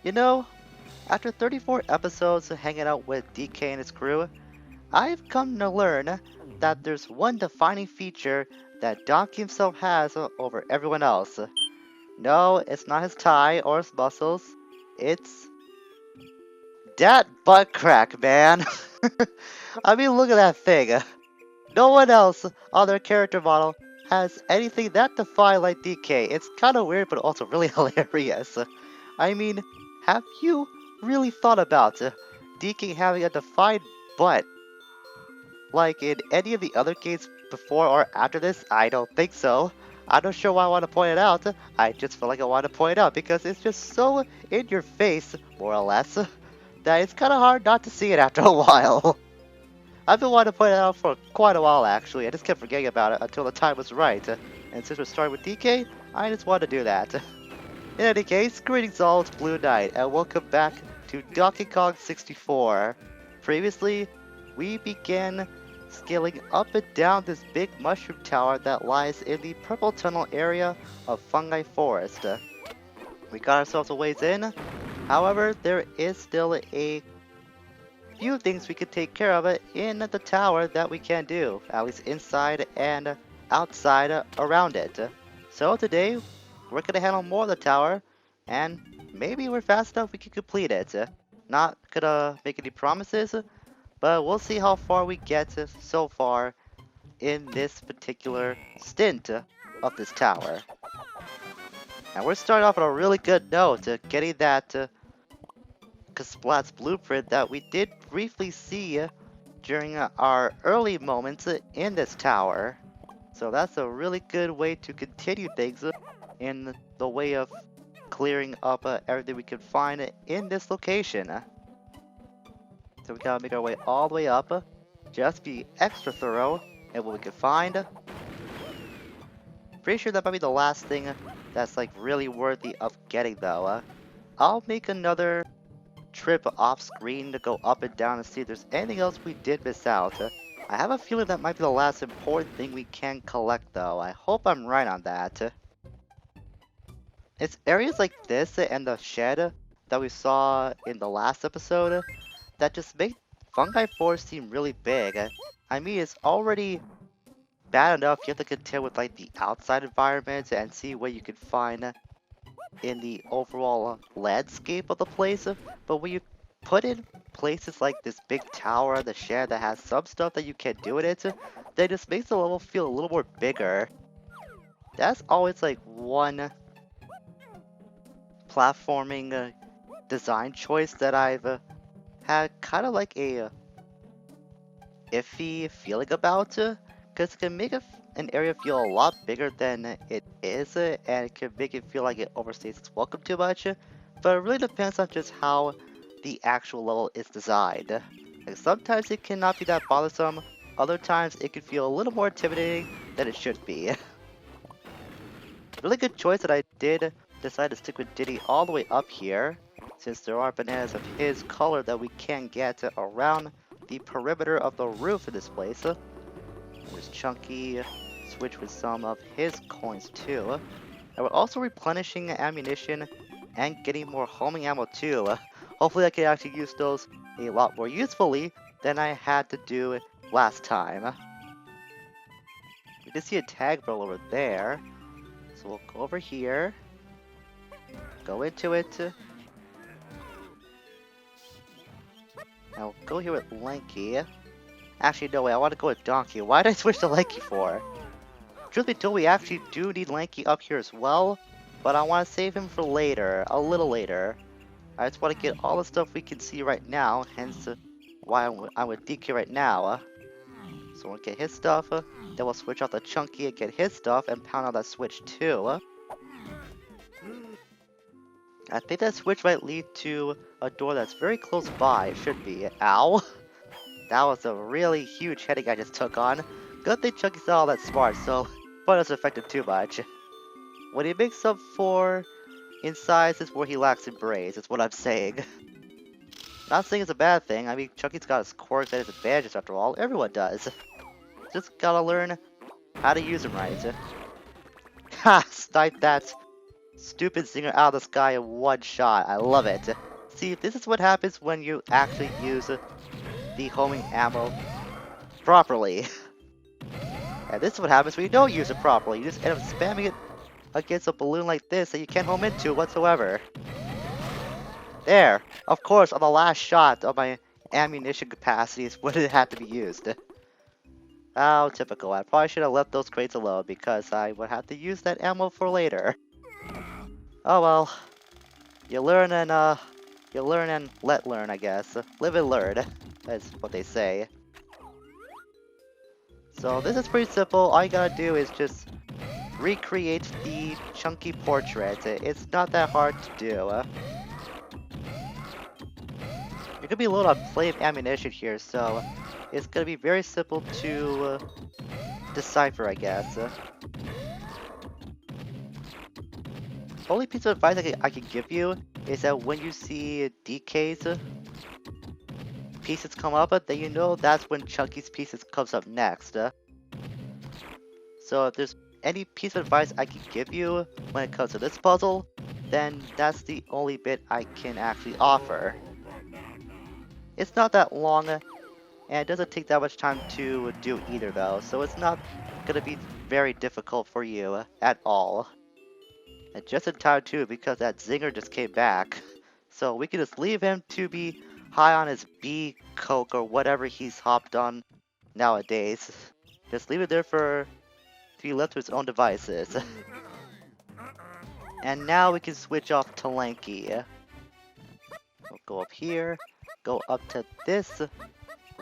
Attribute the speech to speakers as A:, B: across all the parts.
A: You know, after 34 episodes of hanging out with DK and his crew, I've come to learn that there's one defining feature that Donkey himself has over everyone else. No, it's not his tie or his muscles. It's that butt crack, man. I mean, look at that thing. No one else on their character model has anything that defined like DK. It's kind of weird, but also really hilarious. I mean, have you really thought about DK having a defined butt like in any of the other games before or after this? I don't think so. I'm not sure why I want to point it out. I just feel like I want to point it out because it's just so in your face, more or less, that it's kind of hard not to see it after a while. I've been wanting to point it out for quite a while actually. I just kept forgetting about it until the time was right. And since we're starting with DK, I just wanted to do that. In any case, greetings all, it's Blue Knight, and welcome back to Donkey Kong 64. Previously, we began scaling up and down this big mushroom tower that lies in the purple tunnel area of Fungi Forest. We got ourselves a ways in, however, there is still a few things we could take care of in the tower that we can do, at least inside and outside around it. So today, we're gonna handle more of the tower, and maybe we're fast enough we can complete it. Not gonna make any promises, but we'll see how far we get so far in this particular stint of this tower. And we're starting off on a really good note, getting that Splat's blueprint that we did briefly see during our early moments in this tower. So that's a really good way to continue things in the way of clearing up everything we can find in this location. So we gotta make our way all the way up, just be extra thorough in what we can find. Pretty sure that might be the last thing that's like really worthy of getting though. I'll make another trip off screen to go up and down and see if there's anything else we did miss out. I have a feeling that might be the last important thing we can collect though. I hope I'm right on that. It's areas like this and the shed that we saw in the last episode that just make Fungi Forest seem really big. I mean, it's already bad enough you have to contend with like the outside environment and see what you can find in the overall landscape of the place, but when you put in places like this big tower, the shed that has some stuff that you can do in it, then it just makes the level feel a little more bigger. That's always like one platforming design choice that I've had kind of like a iffy feeling about, because it can make an area feel a lot bigger than it is, and it can make it feel like it overstays its welcome too much, but it really depends on just how the actual level is designed. Like sometimes it cannot be that bothersome, other times it can feel a little more intimidating than it should be. Really good choice that I did decide to stick with Diddy all the way up here, since there are bananas of his color that we can get around the perimeter of the roof in this place. There's Chunky, switch with some of his coins too. And we're also replenishing ammunition and getting more homing ammo too. Hopefully I can actually use those a lot more usefully than I had to do last time. We did see a tag barrel over there, so we'll go over here, go into it. Now we'll go here with Lanky. Actually, no way, I want to go with Donkey. Why did I switch to Lanky for? Truth be told, we actually do need Lanky up here as well, but I want to save him for later, a little later. I just want to get all the stuff we can see right now, hence why I'm with DK right now. So we'll get his stuff, then we'll switch out the Chunky and get his stuff and pound out that switch too. I think that switch might lead to a door that's very close by. It should be. Ow! That was a really huge headache I just took on. Good thing Chunky's not all that smart, so but doesn't affect him too much. What he makes up for in size is where he lacks in brains, is what I'm saying. Not saying it's a bad thing, I mean Chunky's got his quirks and his advantages after all, everyone does. Just gotta learn how to use them right. Ha! Snipe that stupid zinger out of the sky in one shot. I love it. See, this is what happens when you actually use the homing ammo properly. And this is what happens when you don't use it properly. You just end up spamming it against a balloon like this that you can't home into whatsoever. There! Of course, on the last shot of my ammunition capacity is when it had to be used. How typical. I probably should have left those crates alone because I would have to use that ammo for later. Oh well. You learn and let learn, I guess. Live and learn. That's what they say. So this is pretty simple. All you gotta do is just recreate the chunky portrait. It's not that hard to do. You're gonna be low on plenty of ammunition here, so it's gonna be very simple to decipher, I guess. Only piece of advice I can give you is that when you see DK's pieces come up, then you know that's when Chunky's pieces comes up next. So if there's any piece of advice I can give you when it comes to this puzzle, then that's the only bit I can actually offer. It's not that long, and it doesn't take that much time to do either though, so it's not gonna be very difficult for you at all. And just in time too, because that zinger just came back. So we can just leave him to be high on his bee coke or whatever he's hopped on nowadays. Just leave it there to be left to his own devices. And now we can switch off to Lanky. We'll go up here, go up to this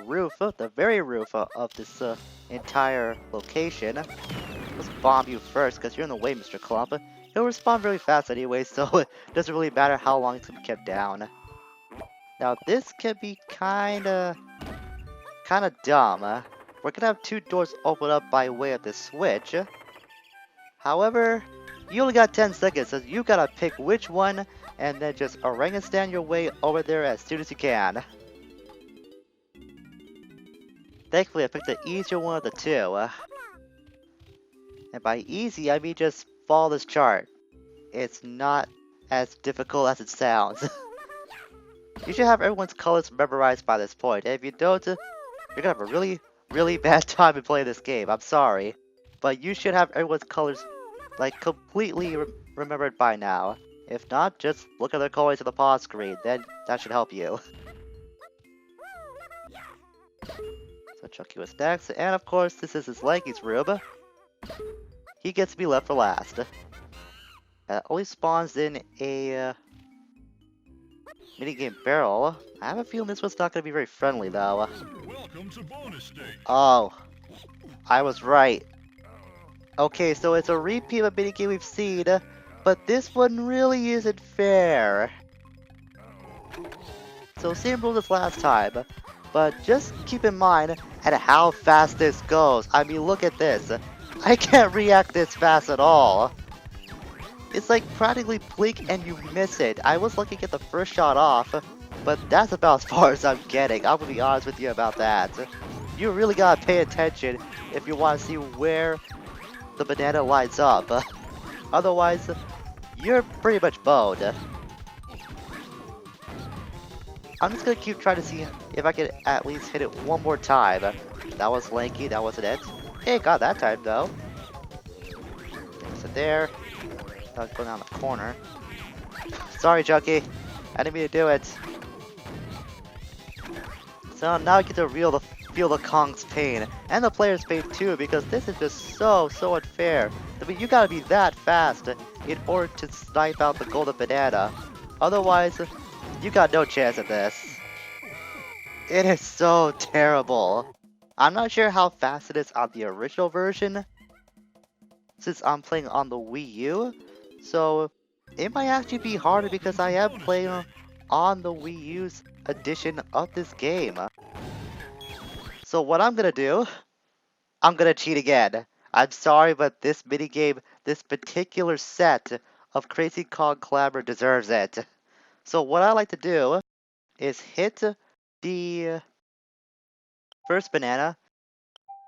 A: roof, the very roof of this entire location. Let's bomb you first, because you're in the way, Mr. Clump. He'll respawn really fast anyway, so it doesn't really matter how long it's gonna be kept down. Now this can be kinda dumb. We're gonna have two doors open up by way of this switch. However, you only got 10 seconds, so you gotta pick which one, and then just orangutan your way over there as soon as you can. Thankfully, I picked the easier one of the two. And by easy, I mean just follow this chart. It's not as difficult as it sounds. You should have everyone's colors memorized by this point, and if you don't, you're gonna have a really bad time in playing this game. I'm sorry. But you should have everyone's colors, like, completely remembered by now. If not, just look at their colors on the pause screen, then that should help you. So Chucky was next, and of course, this is his Lanky's room. He gets to be left for last. Only spawns in a minigame barrel. I have a feeling this one's not going to be very friendly, though.
B: Welcome to bonus stage.
A: Oh, I was right. Okay, so it's a repeat of a minigame we've seen, but this one really isn't fair. So same rules as last time, but just keep in mind at how fast this goes. I mean, look at this. I can't react this fast at all. It's like practically blink and you miss it. I was lucky to get the first shot off, but that's about as far as I'm getting. I'm gonna be honest with you about that. You really gotta pay attention if you want to see where the banana lines up. Otherwise, you're pretty much boned. I'm just gonna keep trying to see if I can at least hit it one more time. That was Lanky, that wasn't it. Hey, got that time though. Sit there. I was going down the corner. Sorry, Chucky. I didn't mean to do it. So now I get to feel the Kong's pain. And the player's pain too, because this is just so unfair. I mean, you gotta be that fast in order to snipe out the golden banana. Otherwise, you got no chance at this. It is so terrible. I'm not sure how fast it is on the original version, since I'm playing on the Wii U. So it might actually be harder because I am playing on the Wii U's edition of this game. So what I'm gonna do, I'm gonna cheat again. I'm sorry, but this minigame, this particular set of Crazy Kong Clamor deserves it. So what I like to do is hit the first banana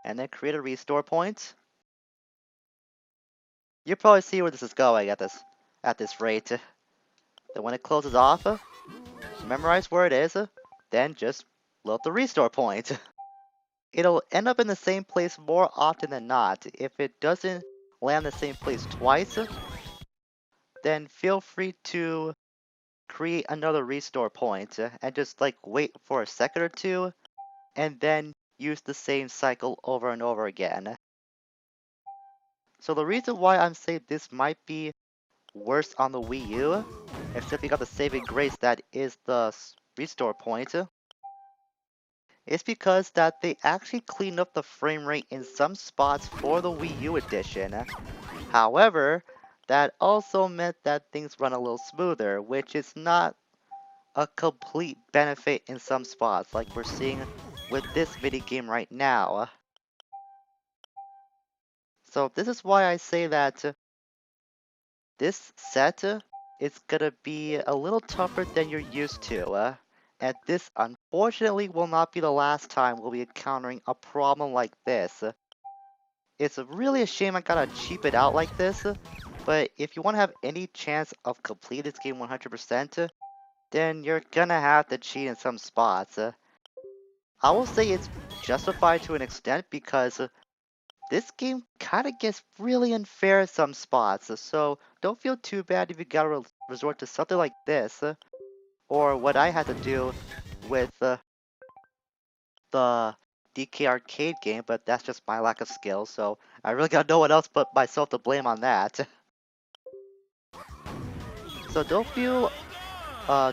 A: and then create a restore point. You probably see where this is going at this. at this rate. Then when it closes off, memorize where it is, then just load the restore point. It'll end up in the same place more often than not. If it doesn't land the same place twice, then feel free to create another restore point and just like wait for a second or two and then use the same cycle over and over again. So the reason why I'm saying this might be worse on the Wii U, except you got the saving grace that is the restore point, is because that they actually cleaned up the frame rate in some spots for the Wii U edition. However, that also meant that things run a little smoother, which is not a complete benefit in some spots, like we're seeing with this minigame right now. So this is why I say that this set is gonna be a little tougher than you're used to. And this unfortunately will not be the last time we'll be encountering a problem like this. It's really a shame I gotta cheap it out like this, but if you want to have any chance of completing this game 100%, then you're gonna have to cheat in some spots. I will say it's justified to an extent because this game kinda gets really unfair in some spots, so don't feel too bad if you gotta resort to something like this, or what I had to do with the DK arcade game, but that's just my lack of skill, so I really got no one else but myself to blame on that. So don't feel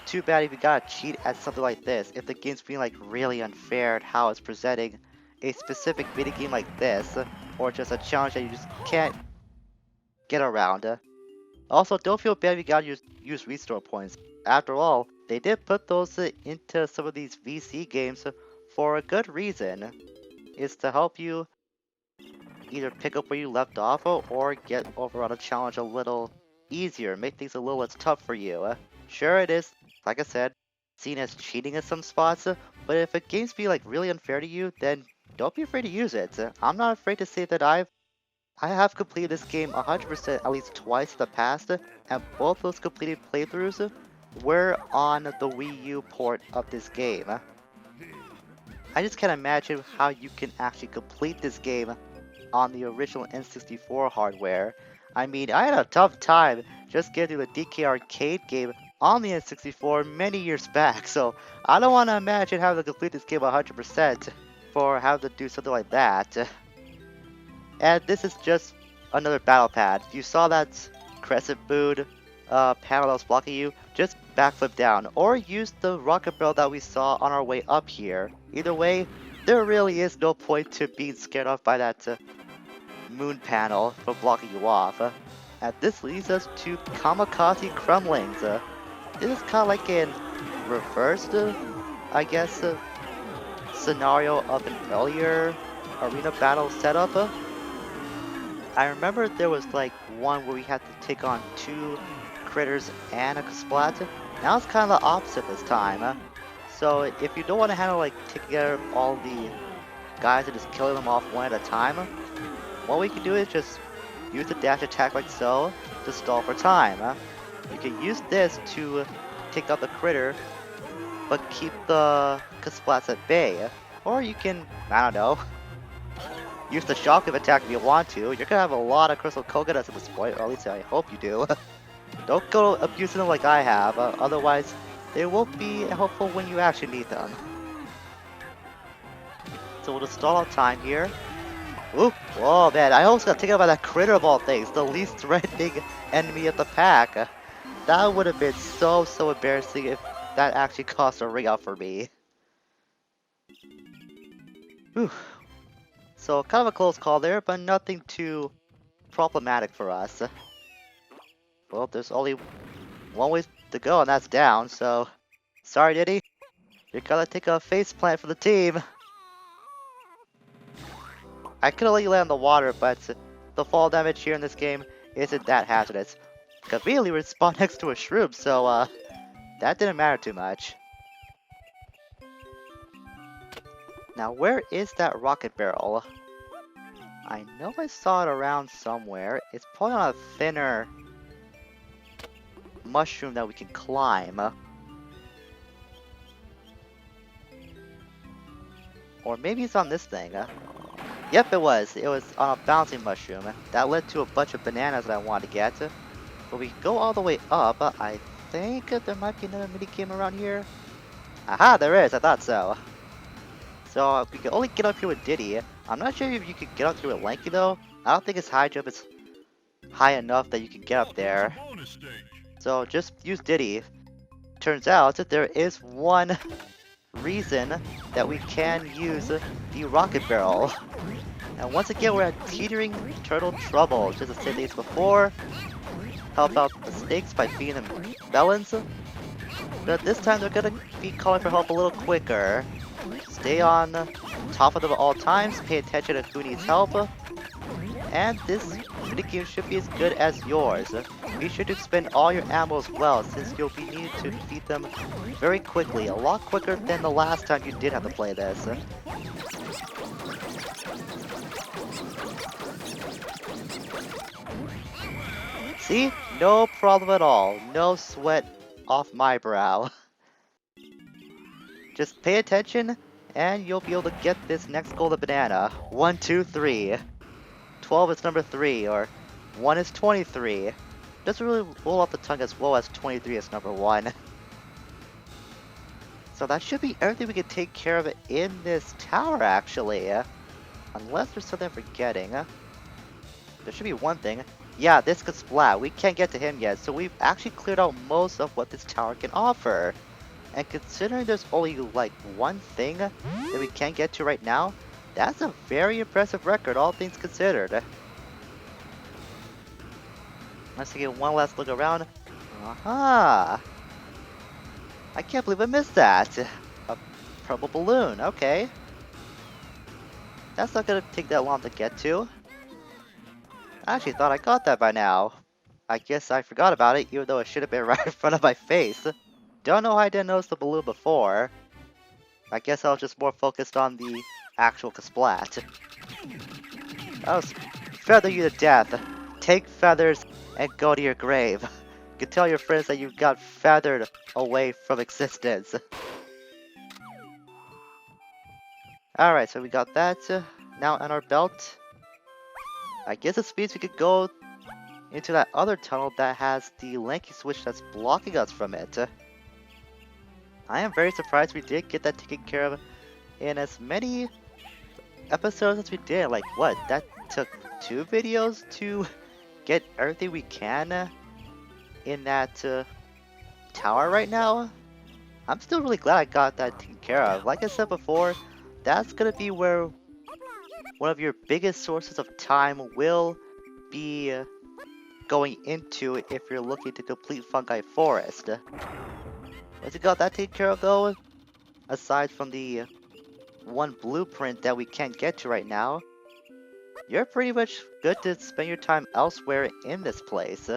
A: too bad if you gotta cheat at something like this, if the game's being like really unfair at how it's presenting a specific minigame like this, or just a challenge that you just can't get around. Also, don't feel bad if you gotta use restore points. After all, they did put those into some of these VC games for a good reason. It's to help you either pick up where you left off or get over on a challenge a little easier, make things a little less tough for you. Sure, it is, like I said, seen as cheating in some spots, but if a game's be like really unfair to you, then don't be afraid to use it. I'm not afraid to say that I have completed this game 100% at least twice in the past, and both those completed playthroughs were on the Wii U port of this game. I just can't imagine how you can actually complete this game on the original N64 hardware. I mean, I had a tough time just getting the DK arcade game on the N64 many years back, so I don't want to imagine having to complete this game 100% for having to do something like that. And this is just another battle pad. If you saw that crescent moon panel that was blocking you, just backflip down, or use the rocket barrel that we saw on our way up here. Either way, there really is no point to being scared off by that moon panel for blocking you off. And this leads us to Kamikaze Crumlings. This is kind of like an reversed, I guess, scenario of an earlier arena battle setup. I remember there was like one where we had to take on 2 critters and a splat. Now it's kind of the opposite this time. So if you don't want to handle like taking care of all the guys and just killing them off one at a time, what we can do is just use the dash attack like so to stall for time. You can use this to take out the critter, but keep the Kasplats at bay. Or you can, I don't know, use the shockwave attack if you want to. You're gonna have a lot of crystal coconuts at this point, or at least I hope you do. Don't go abusing them like I have, otherwise they won't be helpful when you actually need them. So we'll just stall out time here. Ooh, whoa man, I almost got taken out by that critter of all things, the least threatening enemy of the pack. That would have been so embarrassing if that actually cost a ring out for me. Whew. So kind of a close call there, but nothing too problematic for us. Well, there's only one way to go, and that's down, so sorry, Diddy. You're gonna take a face plant for the team. I could have let you land in the water, but the fall damage here in this game isn't that hazardous. Conveniently, we spawned next to a shroom, so that didn't matter too much. Now, where is that rocket barrel? I know I saw it around somewhere. It's probably on a thinner mushroom that we can climb. Or maybe it's on this thing. Yep, it was. It was on a bouncing mushroom. That led to a bunch of bananas that I wanted to get. But we go all the way up. I think there might be another mini game around here. Aha, there is. I thought so. So we can only get up here with Diddy. I'm not sure if you can get up here with Lanky though. I don't think his high jump is high enough that you can get up there.
B: Bonus stage.
A: So just use Diddy. Turns out that there is one reason that we can use the rocket barrel. And once again, we're at teetering turtle trouble. Just to say these before, help out the snakes by feeding them melons. But this time they're gonna be calling for help a little quicker. Stay on top of them at all times, pay attention to who needs help. And this minigame should be as good as yours. Be sure to spend all your ammo as well, since you'll be needed to defeat them very quickly, a lot quicker than the last time you did have to play this. See? No problem at all. No sweat off my brow. Just pay attention, and you'll be able to get this next golden banana. 1, 2, 3. 12 is number 3, or 1 is 23. Doesn't really roll off the tongue as well as 23 is number 1. So that should be everything we can take care of in this tower, actually. Unless there's something I'm forgetting. There should be one thing. Yeah, this could splat. We can't get to him yet, so we've actually cleared out most of what this tower can offer. And considering there's only like one thing that we can't get to right now, that's a very impressive record, all things considered. Let's take one last look around. Aha! I can't believe I missed that. A purple balloon, okay. That's not gonna take that long to get to. I actually thought I got that by now. I guess I forgot about it, even though it should have been right in front of my face. Don't know how I didn't notice the balloon before. I guess I was just more focused on the actual splat. I'll feather you to death. Take feathers and go to your grave. You can tell your friends that you got feathered away from existence. Alright, so we got that now on our belt. I guess it means we could go into that other tunnel that has the lanky switch that's blocking us from it. I am very surprised we did get that taken care of in as many episodes as we did. Like, what? That took 2 videos to get everything we can in that tower right now? I'm still really glad I got that taken care of. Like I said before, that's gonna be where one of your biggest sources of time will be going into if you're looking to complete Fungi Forest. Once you got that taken care of though, aside from the one blueprint that we can't get to right now, you're pretty much good to spend your time elsewhere in this place.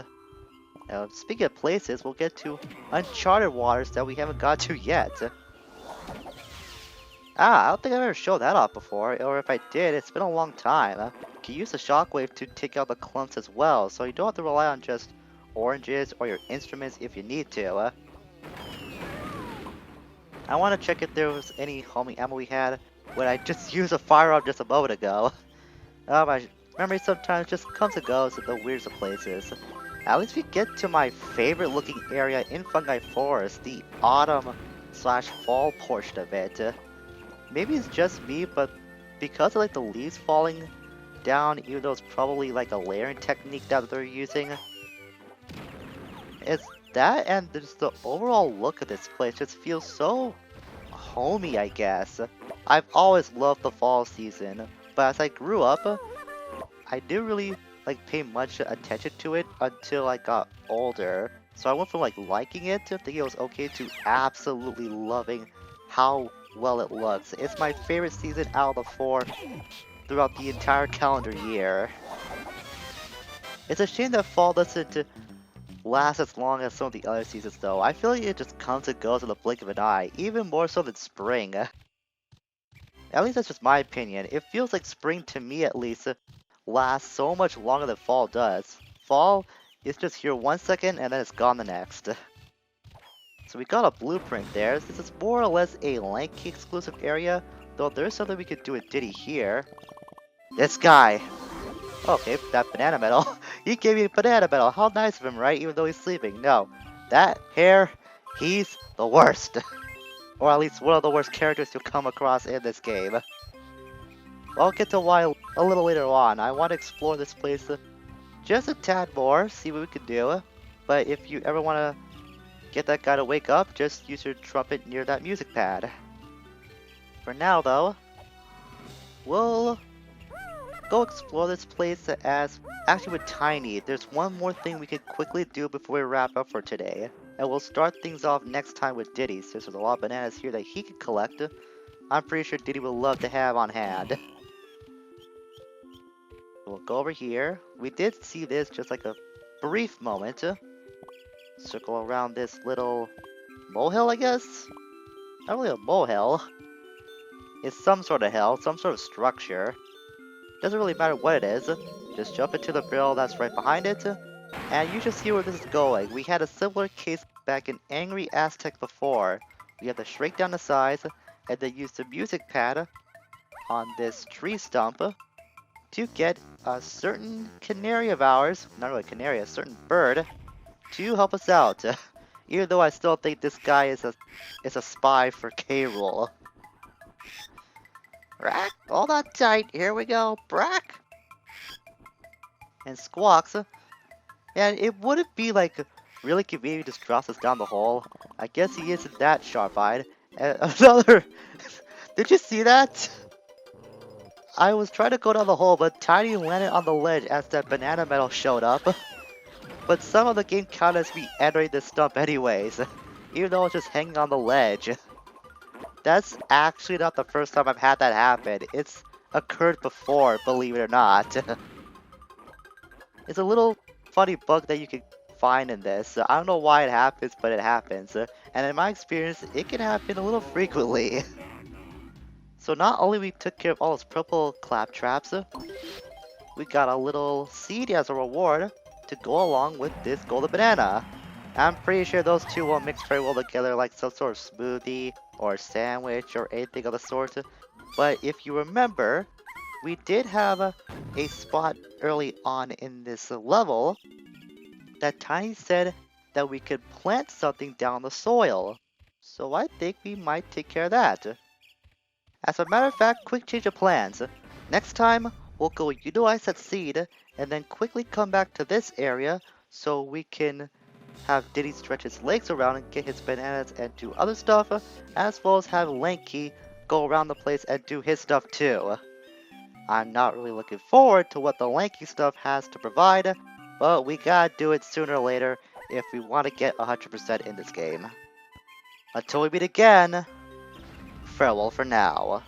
A: Speaking of places, we'll get to Uncharted Waters that we haven't got to yet. I don't think I've ever showed that off before, or if I did, it's been a long time. You can use the shockwave to take out the clumps as well, so you don't have to rely on just oranges or your instruments if you need to. I want to check if there was any homing ammo we had when I just used a firearm just a moment ago. My memory sometimes just comes and goes in the weirdest of places. At least we get to my favorite looking area in Fungi Forest, the autumn/fall portion of it. Maybe it's just me, but because of like the leaves falling down, even though it's probably like a layering technique that they're using, it's that and just the overall look of this place just feels so homey, I guess. I've always loved the fall season, but as I grew up, I didn't really like pay much attention to it until I got older. So I went from like liking it to thinking it was okay to absolutely loving how well it looks. It's my favorite season out of the 4 throughout the entire calendar year. It's a shame that fall doesn't last as long as some of the other seasons though. I feel like it just comes and goes in the blink of an eye, even more so than spring. At least that's just my opinion. It feels like spring to me at least lasts so much longer than fall does. Fall It's just here 1 second and then it's gone the next. So we got a blueprint there. This is more or less a Lanky exclusive area, though there's something we could do with Diddy here. This guy. Okay, that banana medal. He gave me a banana medal. How nice of him, right? Even though he's sleeping. No, that hair, he's the worst. Or at least one of the worst characters you'll come across in this game. I'll get to why a little later on. I want to explore this place just a tad more, see what we can do. But if you ever want to get that guy to wake up, just use your trumpet near that music pad. For now, though, we'll go explore this place as actually with Tiny. There's one more thing we can quickly do before we wrap up for today. And we'll start things off next time with Diddy, since there's a lot of bananas here that he can collect. I'm pretty sure Diddy will love to have on hand. We'll go over here. We did see this just like a brief moment. Circle around this little molehill, I guess? Not really a molehill. It's some sort of hill, some sort of structure. Doesn't really matter what it is. Just jump into the barrel that's right behind it. And you should see where this is going. We had a similar case back in Angry Aztec before. We have to shrink down the size and then use the music pad on this tree stump to get a certain canary of ours, not really a canary, a certain bird, to help us out. Even though I still think this guy is a spy for K-Rool. Brack, hold on tight, here we go, Brack! And Squawks, and it wouldn't be like really convenient to just drops us down the hole. I guess he isn't that sharp-eyed. And another, did you see that? I was trying to go down the hole, but Tiny landed on the ledge as that banana medal showed up. But some of the game counted as me entering the stump anyways, even though I was just hanging on the ledge. That's actually not the first time I've had that happen. It's occurred before, believe it or not. It's a little funny bug that you can find in this. I don't know why it happens, but it happens. And in my experience, it can happen a little frequently. So not only we took care of all those purple claptraps, we got a little seed as a reward to go along with this golden banana. I'm pretty sure those two won't mix very well together like some sort of smoothie or sandwich or anything of the sort. But if you remember, we did have a spot early on in this level that Tiny said that we could plant something down the soil. So I think we might take care of that. As a matter of fact, quick change of plans. Next time, we'll go utilize that seed and then quickly come back to this area so we can have Diddy stretch his legs around and get his bananas and do other stuff, as well as have Lanky go around the place and do his stuff too. I'm not really looking forward to what the Lanky stuff has to provide, but we gotta do it sooner or later if we want to get 100% in this game. Until we meet again, farewell for now.